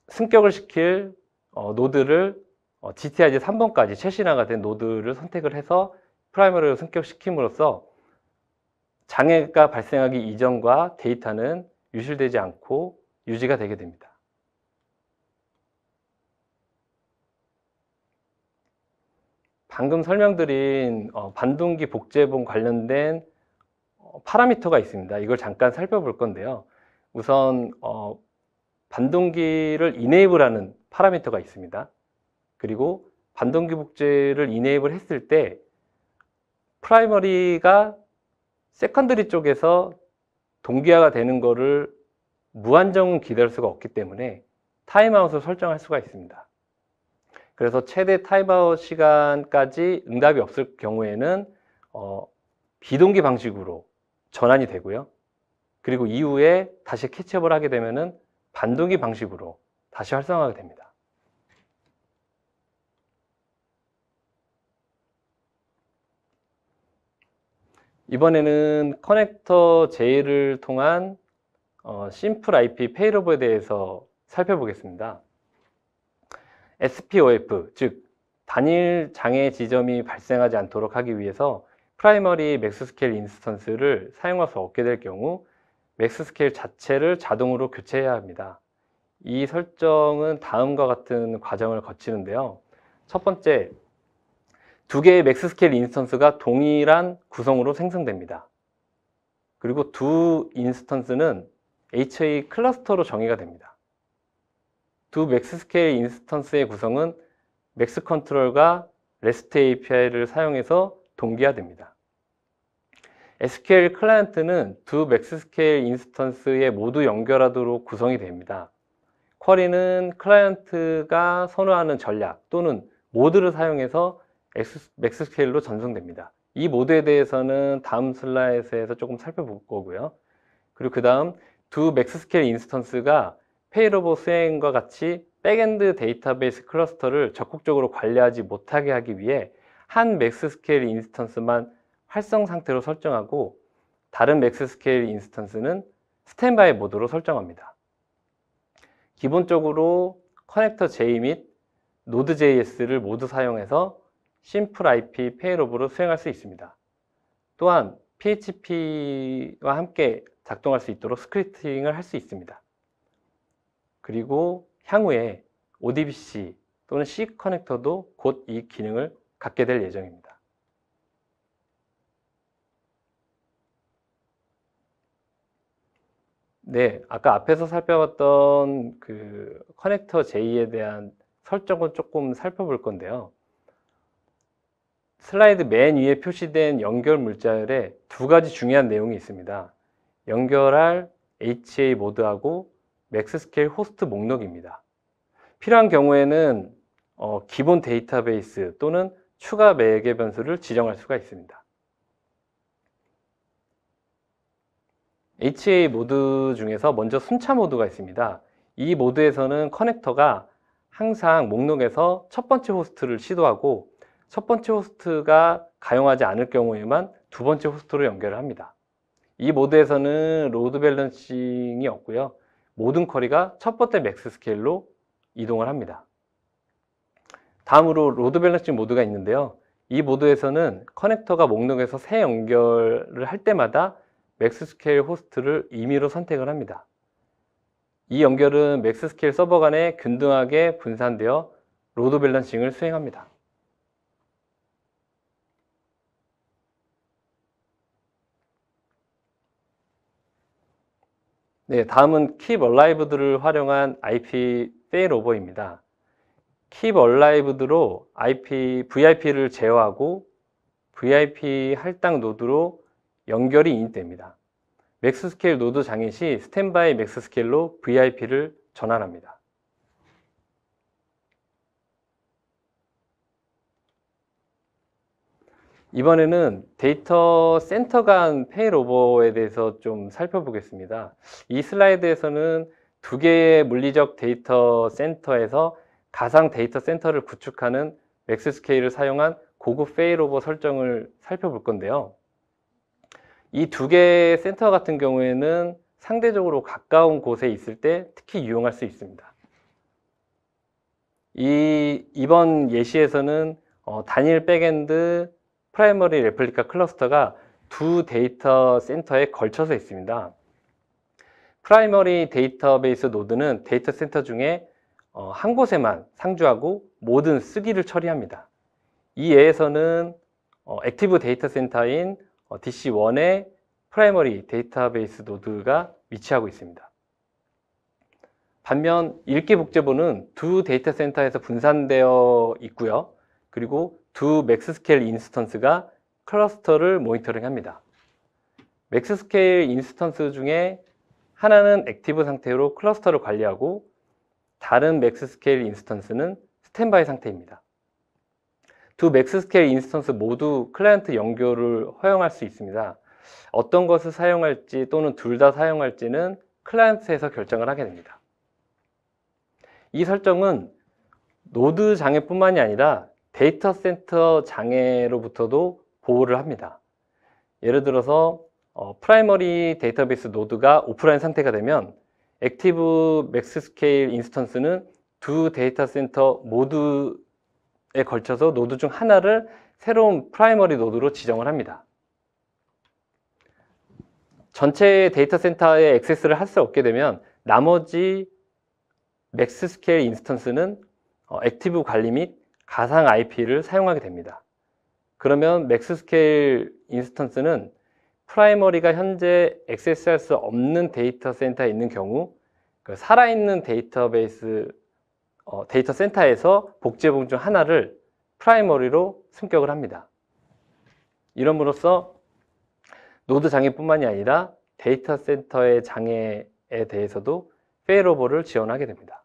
승격을 시킬 노드를 GTID 3번까지 최신화가 된 노드를 선택을 해서 프라이머리로 승격시킴으로써 장애가 발생하기 이전과 데이터는 유실되지 않고 유지가 되게 됩니다. 방금 설명드린 반동기 복제본 관련된 파라미터가 있습니다. 이걸 잠깐 살펴볼 건데요. 우선 반동기를 이네이블하는 파라미터가 있습니다. 그리고 반동기 복제를 이네이블 했을 때 프라이머리가 세컨더리 쪽에서 동기화가 되는 것을 무한정 기다릴 수가 없기 때문에 타임아웃을 설정할 수가 있습니다. 그래서 최대 타임아웃 시간까지 응답이 없을 경우에는 비동기 방식으로 전환이 되고요. 그리고 이후에 다시 캐치업을 하게 되면은 반동기 방식으로 다시 활성화가 됩니다. 이번에는 커넥터 J를 통한 심플 IP 페일오버에 대해서 살펴보겠습니다. SPOF, 즉 단일 장애 지점이 발생하지 않도록 하기 위해서 프라이머리 맥스 스케일 인스턴스를 사용할 수 없게 될 경우 맥스 스케일 자체를 자동으로 교체해야 합니다. 이 설정은 다음과 같은 과정을 거치는데요. 첫 번째, 두 개의 맥스 스케일 인스턴스가 동일한 구성으로 생성됩니다. 그리고 두 인스턴스는 HA 클러스터로 정의가 됩니다. 두 맥스 스케일 인스턴스의 구성은 맥스 컨트롤과 REST API를 사용해서 동기화됩니다. SQL 클라이언트는 두 맥스 스케일 인스턴스에 모두 연결하도록 구성이 됩니다. 쿼리는 클라이언트가 선호하는 전략 또는 모드를 사용해서 맥스 스케일로 전송됩니다. 이 모드에 대해서는 다음 슬라이드에서 조금 살펴볼 거고요. 그리고 그 다음 두 맥스 스케일 인스턴스가 페일오버 수행과 같이 백엔드 데이터베이스 클러스터를 적극적으로 관리하지 못하게 하기 위해 한 맥스 스케일 인스턴스만 활성 상태로 설정하고 다른 맥스 스케일 인스턴스는 스탠바이 모드로 설정합니다. 기본적으로 커넥터 J 및 Node.js를 모두 사용해서 심플 IP 페일오버로 수행할 수 있습니다. 또한 PHP와 함께 작동할 수 있도록 스크립팅을 할 수 있습니다. 그리고 향후에 ODBC 또는 C 커넥터도 곧 이 기능을 갖게 될 예정입니다. 네, 아까 앞에서 살펴봤던 그 커넥터 J에 대한 설정은 조금 살펴볼 건데요. 슬라이드 맨 위에 표시된 연결 물자열에 두 가지 중요한 내용이 있습니다. 연결할 HA 모드하고 맥스 스케일 호스트 목록입니다. 필요한 경우에는 기본 데이터베이스 또는 추가 매개 변수를 지정할 수가 있습니다. HA 모드 중에서 먼저 순차 모드가 있습니다. 이 모드에서는 커넥터가 항상 목록에서 첫 번째 호스트를 시도하고 첫 번째 호스트가 가용하지 않을 경우에만 두 번째 호스트로 연결을 합니다. 이 모드에서는 로드 밸런싱이 없고요. 모든 쿼리가 첫 번째 맥스 스케일로 이동을 합니다. 다음으로 로드 밸런싱 모드가 있는데요. 이 모드에서는 커넥터가 목록에서 새 연결을 할 때마다 맥스 스케일 호스트를 임의로 선택을 합니다. 이 연결은 맥스 스케일 서버 간에 균등하게 분산되어 로드 밸런싱을 수행합니다. 네, 다음은 Keep Alive들을 활용한 IP Failover입니다. Keep Alive드로 VIP를 제어하고 VIP 할당 노드로 연결이 인it됩니다. 맥스 스케일 노드 장애 시 스탠바이 맥스 스케일로 VIP를 전환합니다. 이번에는 데이터 센터 간 페일오버에 대해서 좀 살펴보겠습니다. 이 슬라이드에서는 두 개의 물리적 데이터 센터에서 가상 데이터 센터를 구축하는 맥스 스케일을 사용한 고급 페일오버 설정을 살펴볼 건데요. 이 두 개의 센터 같은 경우에는 상대적으로 가까운 곳에 있을 때 특히 유용할 수 있습니다. 이번 예시에서는 단일 백엔드 프라이머리 레플리카 클러스터가 두 데이터 센터에 걸쳐서 있습니다. 프라이머리 데이터베이스 노드는 데이터 센터 중에 한 곳에만 상주하고 모든 쓰기를 처리합니다. 이 예에서는 액티브 데이터 센터인 DC1의 프라이머리 데이터베이스 노드가 위치하고 있습니다. 반면 읽기 복제본은 두 데이터 센터에서 분산되어 있고요. 그리고 두 맥스 스케일 인스턴스가 클러스터를 모니터링 합니다. 맥스 스케일 인스턴스 중에 하나는 액티브 상태로 클러스터를 관리하고 다른 맥스 스케일 인스턴스는 스탠바이 상태입니다. 두 맥스 스케일 인스턴스 모두 클라이언트 연결을 허용할 수 있습니다. 어떤 것을 사용할지 또는 둘 다 사용할지는 클라이언트에서 결정을 하게 됩니다. 이 설정은 노드 장애뿐만이 아니라 데이터 센터 장애로부터도 보호를 합니다. 예를 들어서 프라이머리 데이터베이스 노드가 오프라인 상태가 되면 액티브 맥스 스케일 인스턴스는 두 데이터 센터 모두에 걸쳐서 노드 중 하나를 새로운 프라이머리 노드로 지정을 합니다. 전체 데이터 센터에 액세스를 할 수 없게 되면 나머지 맥스 스케일 인스턴스는 액티브 관리 및 가상 IP를 사용하게 됩니다. 그러면 맥스 스케일 인스턴스는 프라이머리가 현재 액세스할 수 없는 데이터 센터에 있는 경우 살아있는 데이터베이스 데이터 센터에서 복제본 중 하나를 프라이머리로 승격을 합니다. 이럼으로써 노드 장애뿐만이 아니라 데이터 센터의 장애에 대해서도 페일오버를 지원하게 됩니다.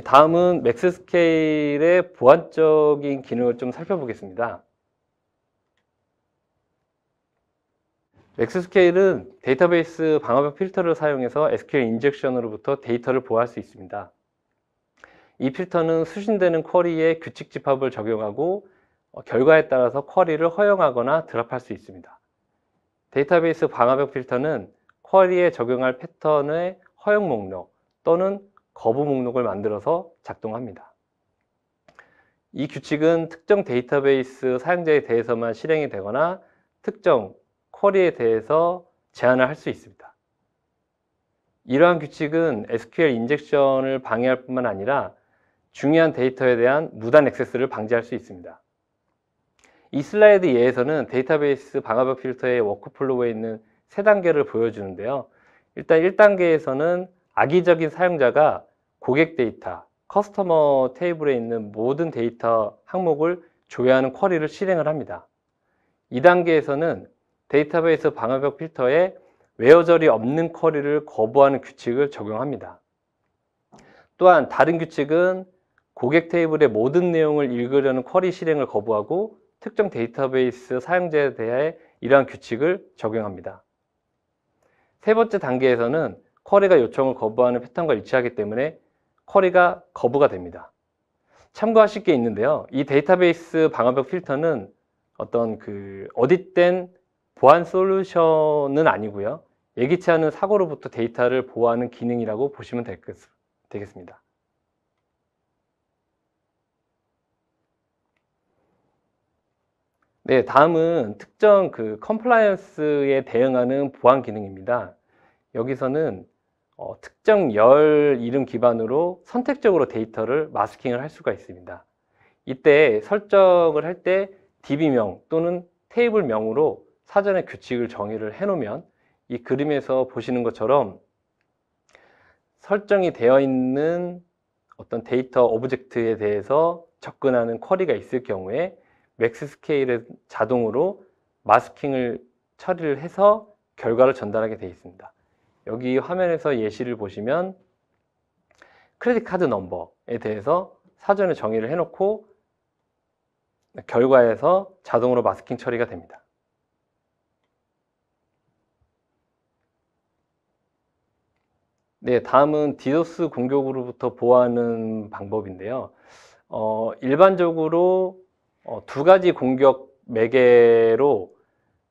다음은 맥스 스케일의 보안적인 기능을 좀 살펴보겠습니다. 맥스 스케일은 데이터베이스 방화벽 필터를 사용해서 SQL 인젝션으로부터 데이터를 보호할 수 있습니다. 이 필터는 수신되는 쿼리에 규칙 집합을 적용하고 결과에 따라서 쿼리를 허용하거나 드랍할 수 있습니다. 데이터베이스 방화벽 필터는 쿼리에 적용할 패턴의 허용 목록 또는 거부 목록을 만들어서 작동합니다. 이 규칙은 특정 데이터베이스 사용자에 대해서만 실행이 되거나 특정 쿼리에 대해서 제한을 할 수 있습니다. 이러한 규칙은 SQL 인젝션을 방해할 뿐만 아니라 중요한 데이터에 대한 무단 액세스를 방지할 수 있습니다. 이 슬라이드 예에서는 데이터베이스 방화벽 필터의 워크플로우에 있는 세 단계를 보여주는데요. 일단 1단계에서는 악의적인 사용자가 고객 데이터, 커스터머 테이블에 있는 모든 데이터 항목을 조회하는 쿼리를 실행을 합니다. 2단계에서는 데이터베이스 방화벽 필터에 외어절이 없는 쿼리를 거부하는 규칙을 적용합니다. 또한 다른 규칙은 고객 테이블의 모든 내용을 읽으려는 쿼리 실행을 거부하고 특정 데이터베이스 사용자에 대해 이러한 규칙을 적용합니다. 세 번째 단계에서는 쿼리가 요청을 거부하는 패턴과 일치하기 때문에 쿼리가 거부가 됩니다. 참고하실 게 있는데요. 이 데이터베이스 방화벽 필터는 어떤 어디된 보안 솔루션은 아니고요. 예기치 않은 사고로부터 데이터를 보호하는 기능이라고 보시면 되겠습니다. 네, 다음은 특정 컴플라이언스에 대응하는 보안 기능입니다. 여기서는 특정 열 이름 기반으로 선택적으로 데이터를 마스킹을 할 수가 있습니다. 이때 설정을 할 때 DB명 또는 테이블명으로 사전에 규칙을 정의를 해 놓으면 이 그림에서 보시는 것처럼 설정이 되어 있는 어떤 데이터 오브젝트에 대해서 접근하는 쿼리가 있을 경우에 맥스 스케일에 자동으로 마스킹을 처리를 해서 결과를 전달하게 되어 있습니다. 여기 화면에서 예시를 보시면 크레딧 카드 넘버에 대해서 사전에 정의를 해놓고 결과에서 자동으로 마스킹 처리가 됩니다. 네, 다음은 디도스 공격으로부터 보호하는 방법인데요. 일반적으로 두 가지 공격 매개로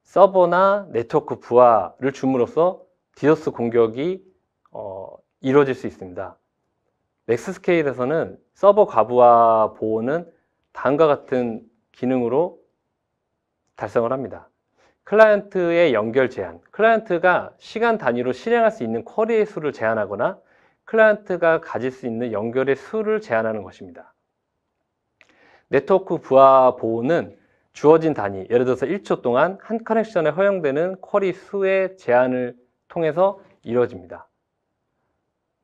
서버나 네트워크 부하를 줌으로써 디도스 공격이 이루어질 수 있습니다. 맥스 스케일에서는 서버 과부하 보호는 다음과 같은 기능으로 달성을 합니다. 클라이언트의 연결 제한, 클라이언트가 시간 단위로 실행할 수 있는 쿼리의 수를 제한하거나 클라이언트가 가질 수 있는 연결의 수를 제한하는 것입니다. 네트워크 부하 보호는 주어진 단위, 예를 들어서 1초 동안 한 커넥션에 허용되는 쿼리 수의 제한을 통해서 이루어집니다.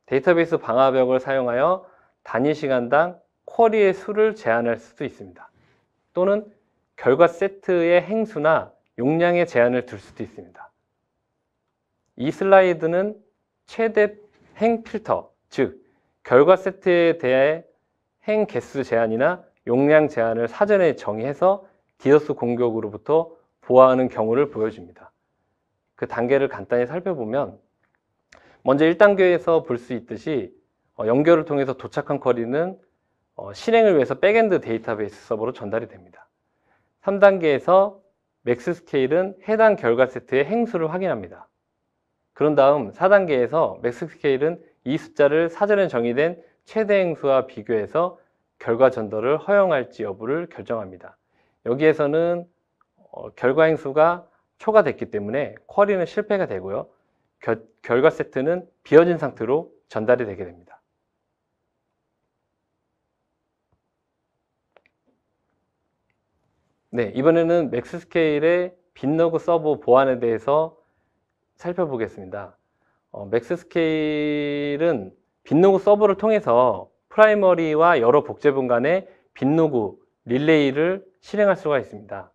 데이터베이스 방화벽을 사용하여 단위 시간당 쿼리의 수를 제한할 수도 있습니다. 또는 결과 세트의 행수나 용량의 제한을 둘 수도 있습니다. 이 슬라이드는 최대 행 필터, 즉 결과 세트에 대해 행 개수 제한이나 용량 제한을 사전에 정의해서 디도스 공격으로부터 보호하는 경우를 보여줍니다. 그 단계를 간단히 살펴보면 먼저 1단계에서 볼 수 있듯이 연결을 통해서 도착한 쿼리는 실행을 위해서 백엔드 데이터베이스 서버로 전달이 됩니다. 3단계에서 맥스 스케일은 해당 결과 세트의 행수를 확인합니다. 그런 다음 4단계에서 맥스 스케일은 이 숫자를 사전에 정의된 최대 행수와 비교해서 결과 전달을 허용할지 여부를 결정합니다. 여기에서는 결과 행수가 초과됐기 때문에 쿼리는 실패가 되고요. 결과 세트는 비어진 상태로 전달이 되게 됩니다. 네, 이번에는 맥스 스케일의 빈로그 서버 보안에 대해서 살펴보겠습니다. 맥스 스케일은 빈로그 서버를 통해서 프라이머리와 여러 복제본 간의 빈로그 릴레이를 실행할 수가 있습니다.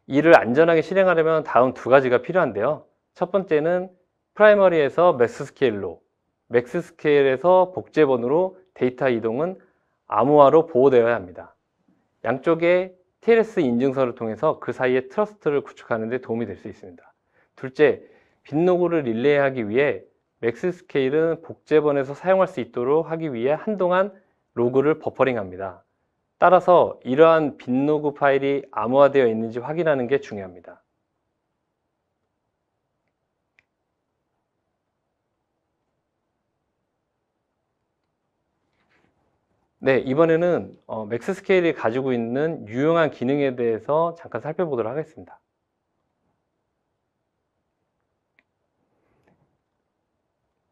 이를 안전하게 실행하려면 다음 두 가지가 필요한데요. 첫 번째는 프라이머리에서 맥스 스케일로, 맥스 스케일에서 복제본으로 데이터 이동은 암호화로 보호되어야 합니다. 양쪽에 TLS 인증서를 통해서 그 사이에 트러스트를 구축하는 데 도움이 될 수 있습니다. 둘째, 빈로그를 릴레이하기 위해 맥스 스케일은 복제본에서 사용할 수 있도록 하기 위해 한동안 로그를 버퍼링합니다. 따라서 이러한 빈로그 파일이 암호화되어 있는지 확인하는 게 중요합니다. 네, 이번에는 맥스 스케일이 가지고 있는 유용한 기능에 대해서 잠깐 살펴보도록 하겠습니다.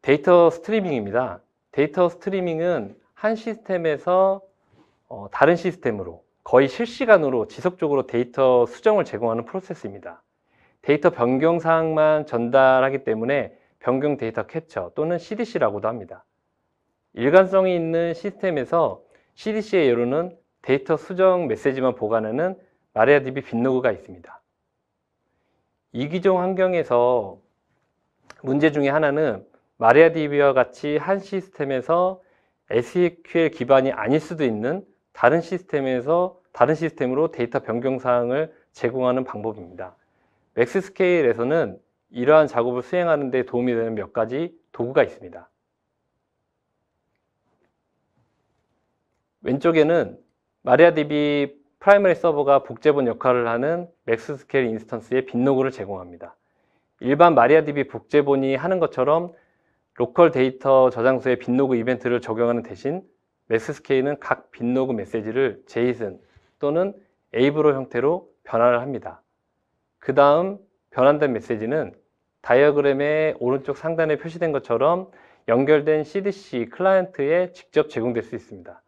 데이터 스트리밍입니다. 데이터 스트리밍은 한 시스템에서 다른 시스템으로 거의 실시간으로 지속적으로 데이터 수정을 제공하는 프로세스입니다. 데이터 변경 사항만 전달하기 때문에 변경 데이터 캡처 또는 CDC라고도 합니다. 일관성이 있는 시스템에서 CDC의 예로는 데이터 수정 메시지만 보관하는 마리아DB 빈로그가 있습니다. 이기종 환경에서 문제 중에 하나는 마리아DB와 같이 한 시스템에서 SQL 기반이 아닐 수도 있는 다른 시스템으로 데이터 변경 사항을 제공하는 방법입니다. 맥스스케일에서는 이러한 작업을 수행하는 데 도움이 되는 몇 가지 도구가 있습니다. 왼쪽에는 마리아DB 프라이머리 서버가 복제본 역할을 하는 맥스스케일 인스턴스의 빈로그를 제공합니다. 일반 마리아DB 복제본이 하는 것처럼 로컬 데이터 저장소에 빈로그 이벤트를 적용하는 대신 맥스스케일은 각 빈로그 메시지를 JSON 또는 에이브로 형태로 변화를 합니다. 그 다음 변환된 메시지는 다이어그램의 오른쪽 상단에 표시된 것처럼 연결된 CDC 클라이언트에 직접 제공될 수 있습니다.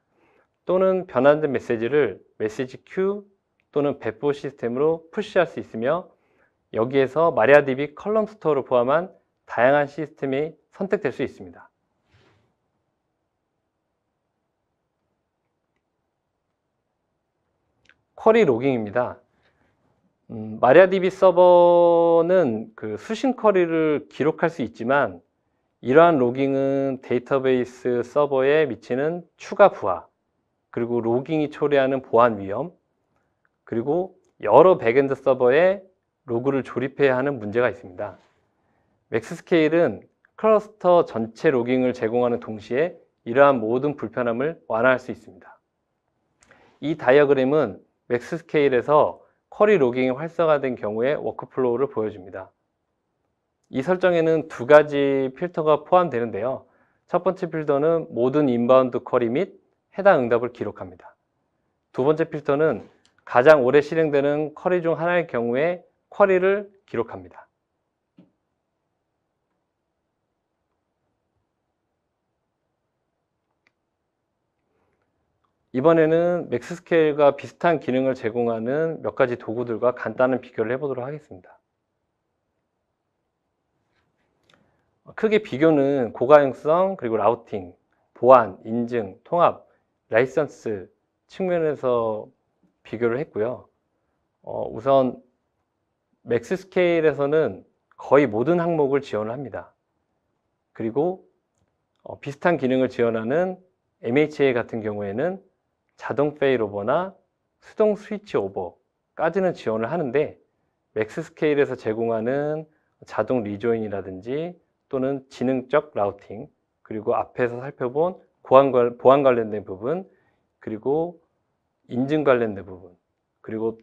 또는 변환된 메시지를 메시지 큐 또는 배포 시스템으로 푸시할 수 있으며 여기에서 마리아DB 컬럼 스토어를 포함한 다양한 시스템이 선택될 수 있습니다. 쿼리 로깅입니다. 마리아DB 서버는 그 수신 쿼리를 기록할 수 있지만 이러한 로깅은 데이터베이스 서버에 미치는 추가 부하, 그리고 로깅이 초래하는 보안 위험, 그리고 여러 백엔드 서버에 로그를 조립해야 하는 문제가 있습니다. 맥스스케일은 클러스터 전체 로깅을 제공하는 동시에 이러한 모든 불편함을 완화할 수 있습니다. 이 다이어그램은 맥스스케일에서 쿼리 로깅이 활성화된 경우의 워크플로우를 보여줍니다. 이 설정에는 두 가지 필터가 포함되는데요. 첫 번째 필터는 모든 인바운드 쿼리 및 해당 응답을 기록합니다. 두 번째 필터는 가장 오래 실행되는 쿼리 중 하나의 경우에 쿼리를 기록합니다. 이번에는 맥스스케일과 비슷한 기능을 제공하는 몇 가지 도구들과 간단한 비교를 해보도록 하겠습니다. 크게 비교는 고가용성, 그리고 라우팅, 보안, 인증, 통합, 라이선스 측면에서 비교를 했고요. 우선 맥스스케일에서는 거의 모든 항목을 지원을 합니다. 그리고 비슷한 기능을 지원하는 MHA 같은 경우에는 자동 페일오버나 수동 스위치 오버까지는 지원을 하는데 맥스스케일에서 제공하는 자동 리조인이라든지 또는 지능적 라우팅, 그리고 앞에서 살펴본 보안 관련된 부분, 그리고 인증 관련된 부분, 그리고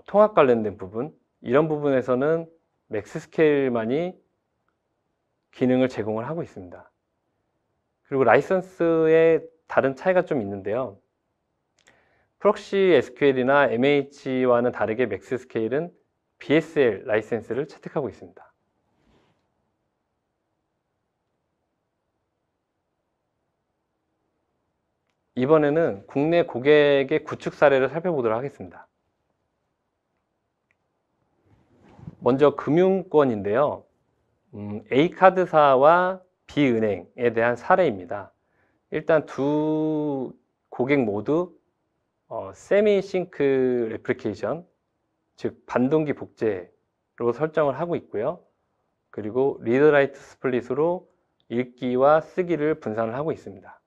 통합 관련된 부분, 이런 부분에서는 맥스스케일만이 기능을 제공을 하고 있습니다. 그리고 라이선스의 다른 차이가 좀 있는데요. 프록시 SQL이나 MH와는 다르게 맥스스케일은 BSL 라이센스를 채택하고 있습니다. 이번에는 국내 고객의 구축 사례를 살펴보도록 하겠습니다. 먼저 금융권인데요. A카드사와 B은행에 대한 사례입니다. 일단 두 고객 모두 세미 싱크 레플리케이션, 즉 반동기 복제로 설정을 하고 있고요. 그리고 리드 라이트 스플릿으로 읽기와 쓰기를 분산을 하고 있습니다.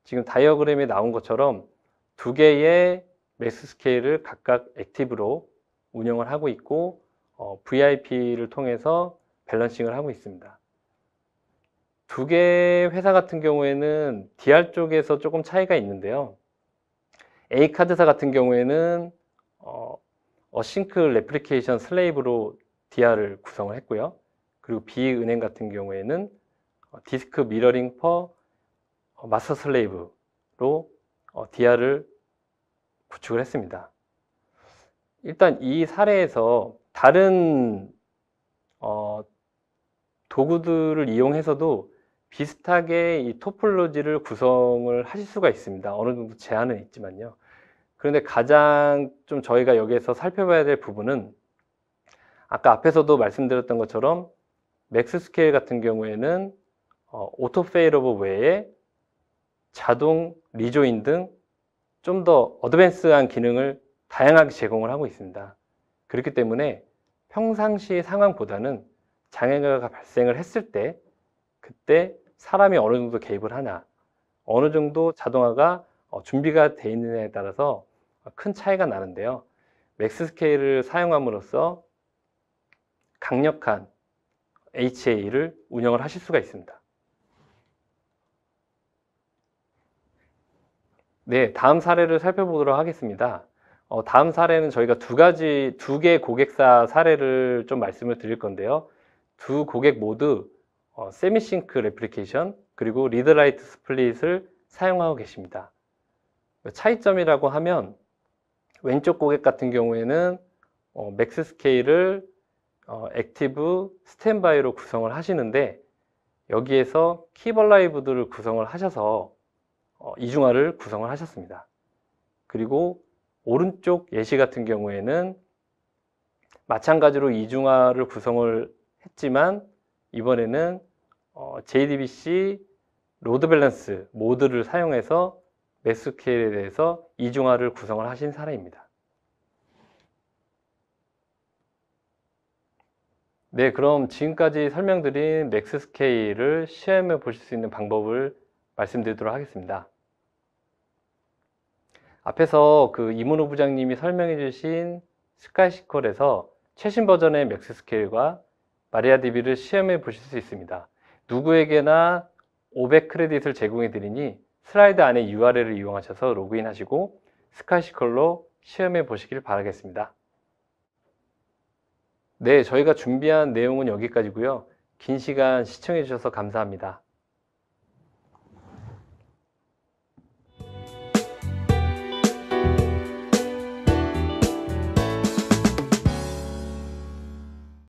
지금 다이어그램에 나온 것처럼 두 개의 맥스스케일을 각각 액티브로 운영을 하고 있고 VIP를 통해서 밸런싱을 하고 있습니다. 두 개의 회사 같은 경우에는 DR 쪽에서 조금 차이가 있는데요. A카드사 같은 경우에는 어싱크 레플리케이션 슬레이브로 DR을 구성을 했고요. 그리고 B은행 같은 경우에는 디스크 미러링 퍼 마스터 슬레이브로 DR을 구축을 했습니다. 일단 이 사례에서 다른 도구들을 이용해서도 비슷하게 이 토폴로지를 구성을 하실 수가 있습니다. 어느 정도 제한은 있지만요. 그런데 가장 좀 저희가 여기에서 살펴봐야 될 부분은 아까 앞에서도 말씀드렸던 것처럼 맥스 스케일 같은 경우에는 오토 페일오버 외에 자동 리조인 등 좀 더 어드밴스한 기능을 다양하게 제공을 하고 있습니다. 그렇기 때문에 평상시 상황보다는 장애가 발생을 했을 때 그때 사람이 어느 정도 개입을 하나, 어느 정도 자동화가 준비가 되어 있느냐에 따라서 큰 차이가 나는데요. 맥스 스케일을 사용함으로써 강력한 HA를 운영을 하실 수가 있습니다. 네, 다음 사례를 살펴보도록 하겠습니다. 다음 사례는 저희가 두 개 고객사 사례를 좀 말씀을 드릴 건데요. 두 고객 모두 세미싱크 레플리케이션 그리고 리드라이트 스플릿을 사용하고 계십니다. 차이점이라고 하면 왼쪽 고객 같은 경우에는 맥스 스케일을 액티브 스탠바이로 구성을 하시는데 여기에서 키벌라이브들을 구성을 하셔서 이중화를 구성을 하셨습니다. 그리고 오른쪽 예시 같은 경우에는 마찬가지로 이중화를 구성을 했지만 이번에는 JDBC 로드 밸런스 모드를 사용해서 맥스 스케일에 대해서 이중화를 구성을 하신 사례입니다. 네, 그럼 지금까지 설명드린 맥스 스케일을 시험해 보실 수 있는 방법을 말씀드리도록 하겠습니다. 앞에서 그 이문호 부장님이 설명해 주신 스카이시컬에서 최신 버전의 맥스 스케일과 마리아DB를 시험해 보실 수 있습니다. 누구에게나 500 크레딧을 제공해 드리니 슬라이드 안에 URL을 이용하셔서 로그인 하시고 스카이시컬로 시험해 보시길 바라겠습니다. 네, 저희가 준비한 내용은 여기까지고요. 긴 시간 시청해 주셔서 감사합니다.